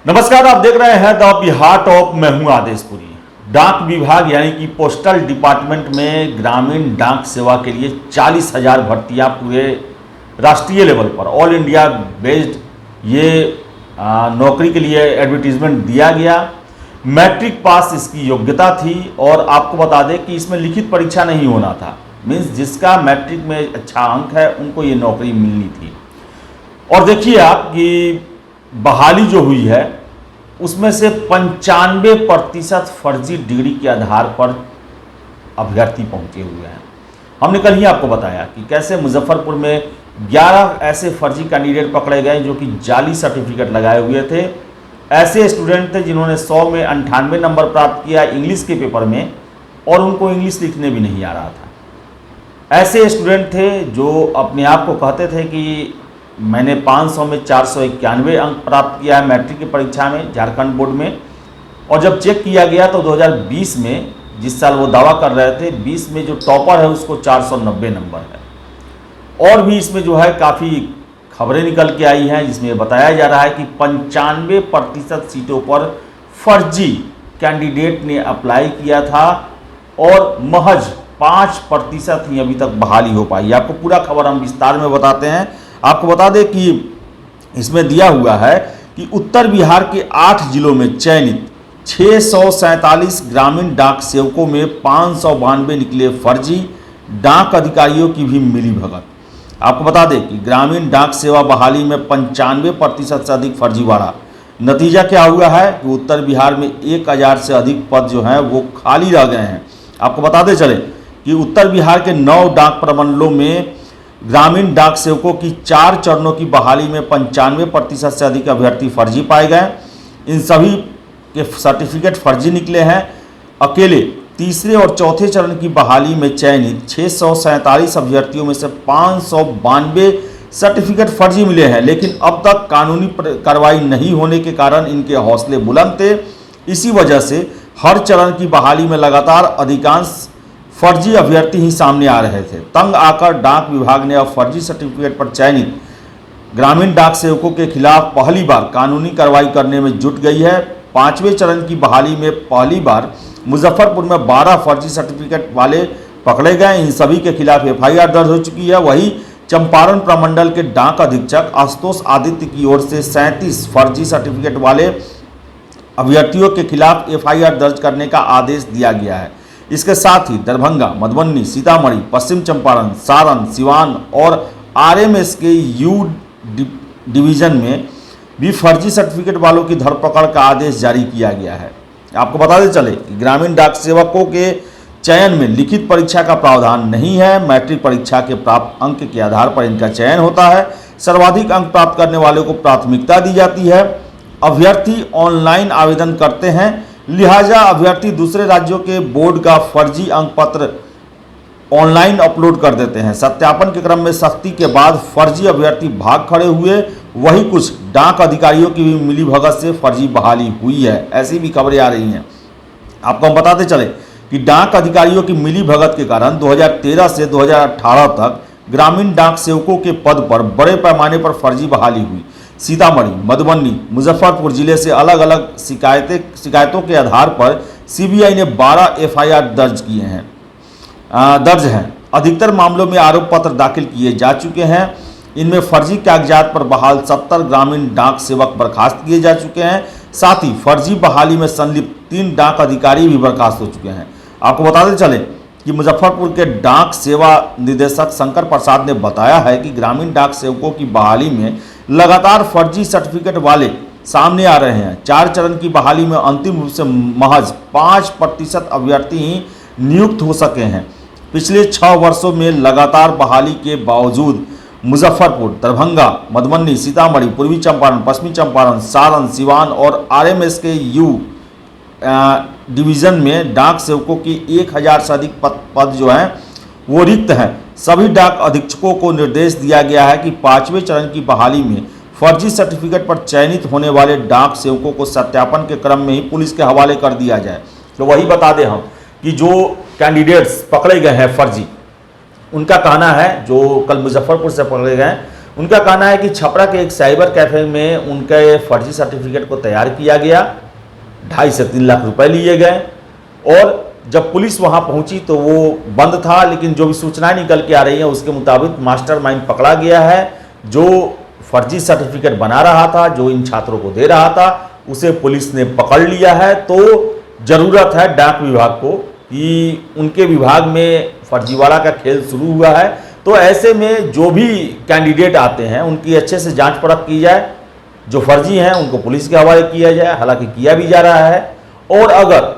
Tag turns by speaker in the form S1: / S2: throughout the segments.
S1: नमस्कार, आप देख रहे हैं द बिहार टॉप। मैं हूं आदेशपुरी। डाक विभाग यानी कि पोस्टल डिपार्टमेंट में ग्रामीण डाक सेवा के लिए 40,000 भर्तियां पूरे राष्ट्रीय लेवल पर ऑल इंडिया बेस्ड ये नौकरी के लिए एडवर्टीजमेंट दिया गया। मैट्रिक पास इसकी योग्यता थी और आपको बता दें कि इसमें लिखित परीक्षा नहीं होना था। मीन्स जिसका मैट्रिक में अच्छा अंक है उनको ये नौकरी मिलनी थी। और देखिए आप कि बहाली जो हुई है उसमें से 95% फर्जी डिग्री के आधार पर अभ्यर्थी पहुंचे हुए हैं। हमने कल ही आपको बताया कि कैसे मुजफ्फरपुर में 11 ऐसे फर्जी कैंडिडेट पकड़े गए जो कि जाली सर्टिफिकेट लगाए हुए थे। ऐसे स्टूडेंट थे जिन्होंने 100 में 98 नंबर प्राप्त किया इंग्लिश के पेपर में और उनको इंग्लिश लिखने भी नहीं आ रहा था। ऐसे स्टूडेंट थे जो अपने आप को कहते थे कि मैंने 500 में 491 अंक प्राप्त किया है मैट्रिक की परीक्षा में झारखंड बोर्ड में। और जब चेक किया गया तो 2020 में, जिस साल वो दावा कर रहे थे, 20 में जो टॉपर है उसको 490 नंबर है। और भी इसमें जो है काफ़ी खबरें निकल के आई हैं जिसमें बताया जा रहा है कि 95% सीटों पर फर्जी कैंडिडेट ने अप्लाई किया था और महज 5% ही अभी तक बहाली हो पाई। आपको पूरा खबर हम विस्तार में बताते हैं। आपको बता दें कि इसमें दिया हुआ है कि उत्तर बिहार के 8 जिलों में चयनित 647 ग्रामीण डाक सेवकों में 592 निकले फर्जी। डाक अधिकारियों की भी मिली भगत। आपको बता दें कि ग्रामीण डाक सेवा बहाली में 95% से अधिक फर्जीवाड़ा। नतीजा क्या हुआ है कि उत्तर बिहार में 1000 से अधिक पद जो हैं वो खाली रह गए हैं। आपको बताते चले कि उत्तर बिहार के 9 डाक प्रमंडलों में ग्रामीण डाक सेवकों की 4 चरणों की बहाली में 95% से अधिक अभ्यर्थी फर्जी पाए गए। इन सभी के सर्टिफिकेट फर्जी निकले हैं। अकेले तीसरे और चौथे चरण की बहाली में चयनित 647 अभ्यर्थियों में से 592 सर्टिफिकेट फर्जी मिले हैं। लेकिन अब तक कानूनी कार्रवाई नहीं होने के कारण इनके हौसले बुलंद थे। इसी वजह से हर चरण की बहाली में लगातार अधिकांश फर्जी अभ्यर्थी ही सामने आ रहे थे। तंग आकर डाक विभाग ने अब फर्जी सर्टिफिकेट पर चयनित ग्रामीण डाक सेवकों के खिलाफ पहली बार कानूनी कार्रवाई करने में जुट गई है। 5वें चरण की बहाली में पहली बार मुजफ्फरपुर में 12 फर्जी सर्टिफिकेट वाले पकड़े गए। इन सभी के खिलाफ FIR दर्ज हो चुकी है। वहीं चंपारण प्रमंडल के डाक अधीक्षक आशुतोष आदित्य की ओर से 37 फर्जी सर्टिफिकेट वाले अभ्यर्थियों के खिलाफ FIR दर्ज करने का आदेश दिया गया है। इसके साथ ही दरभंगा, मधुबनी, सीतामढ़ी, पश्चिम चंपारण, सारण, सिवान और RMS के U डिवीजन में भी फर्जी सर्टिफिकेट वालों की धरपकड़ का आदेश जारी किया गया है। आपको बताते चले कि ग्रामीण डाक सेवकों के चयन में लिखित परीक्षा का प्रावधान नहीं है। मैट्रिक परीक्षा के प्राप्त अंक के आधार पर इनका चयन होता है। सर्वाधिक अंक प्राप्त करने वालों को प्राथमिकता दी जाती है। अभ्यर्थी ऑनलाइन आवेदन करते हैं, लिहाजा अभ्यर्थी दूसरे राज्यों के बोर्ड का फर्जी अंक पत्र ऑनलाइन अपलोड कर देते हैं। सत्यापन के क्रम में सख्ती के बाद फर्जी अभ्यर्थी भाग खड़े हुए। वहीं कुछ डाक अधिकारियों की भी मिली भगत से फर्जी बहाली हुई है। ऐसी भी खबरें आ रही हैं। आपको हम बताते चले कि डाक अधिकारियों की मिली भगत के कारण 2013 से 2018 तक ग्रामीण डाक सेवकों के पद पर बड़े पैमाने पर फर्जी बहाली हुई। सीतामढ़ी, मधुबनी, मुजफ्फरपुर जिले से अलग अलग शिकायतों के आधार पर CBI ने 12 FIR दर्ज हैं। अधिकतर मामलों में आरोप पत्र दाखिल किए जा चुके हैं। इनमें फर्जी कागजात पर बहाल 70 ग्रामीण डाक सेवक बर्खास्त किए जा चुके हैं। साथ ही फर्जी बहाली में संलिप्त 3 डाक अधिकारी भी बर्खास्त हो चुके हैं। आपको बताते चले कि मुजफ्फरपुर के डाक सेवा निदेशक शंकर प्रसाद ने बताया है कि ग्रामीण डाक सेवकों की बहाली में लगातार फर्जी सर्टिफिकेट वाले सामने आ रहे हैं। 4 चरण की बहाली में अंतिम रूप से महज 5% अभ्यर्थी ही नियुक्त हो सके हैं। पिछले 6 वर्षों में लगातार बहाली के बावजूद मुजफ्फरपुर, दरभंगा, मधुबनी, सीतामढ़ी, पूर्वी चंपारण, पश्चिमी चंपारण, सारण, सिवान और RMS के U डिवीज़न में डाक सेवकों की 1000 से अधिक पद जो हैं वो रिक्त हैं। सभी डाक अधीक्षकों को निर्देश दिया गया है कि 5वें चरण की बहाली में फर्जी सर्टिफिकेट पर चयनित होने वाले डाक सेवकों को सत्यापन के क्रम में ही पुलिस के हवाले कर दिया जाए। तो वही बता दें हम कि जो कैंडिडेट्स पकड़े गए हैं फर्जी, उनका कहना है, जो कल मुजफ्फरपुर से पकड़े गए, उनका कहना है कि छपरा के एक साइबर कैफे में उनके फर्जी सर्टिफिकेट को तैयार किया गया, 2.5 से 3 लाख रुपए लिए गए और जब पुलिस वहां पहुंची तो वो बंद था। लेकिन जो भी सूचनाएं निकल के आ रही हैं उसके मुताबिक मास्टरमाइंड पकड़ा गया है, जो फर्जी सर्टिफिकेट बना रहा था, जो इन छात्रों को दे रहा था, उसे पुलिस ने पकड़ लिया है। तो जरूरत है डाक विभाग को कि उनके विभाग में फर्जीवाड़ा का खेल शुरू हुआ है, तो ऐसे में जो भी कैंडिडेट आते हैं उनकी अच्छे से जांच परख की जाए, जो फर्जी हैं उनको पुलिस के हवाले किया जाए, हालांकि किया भी जा रहा है। और अगर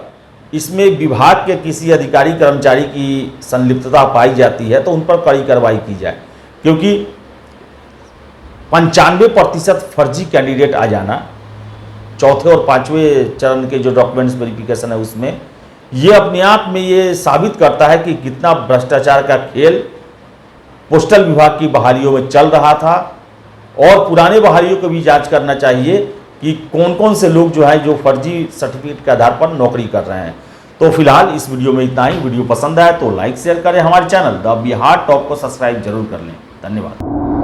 S1: इसमें विभाग के किसी अधिकारी कर्मचारी की संलिप्तता पाई जाती है तो उन पर कड़ी कार्रवाई की जाए, क्योंकि 95% फर्जी कैंडिडेट आ जाना, चौथे और 5वें चरण के जो डॉक्यूमेंट्स वेरिफिकेशन है उसमें, ये अपने आप में ये साबित करता है कि कितना भ्रष्टाचार का खेल पोस्टल विभाग की बहालियों में चल रहा था। और पुराने बहालियों को भी जांच करना चाहिए कि कौन कौन से लोग जो है जो फर्जी सर्टिफिकेट के आधार पर नौकरी कर रहे हैं। तो फिलहाल इस वीडियो में इतना ही। वीडियो पसंद आए तो लाइक शेयर करें, हमारे चैनल द बिहार टॉप को सब्सक्राइब जरूर कर लें। धन्यवाद।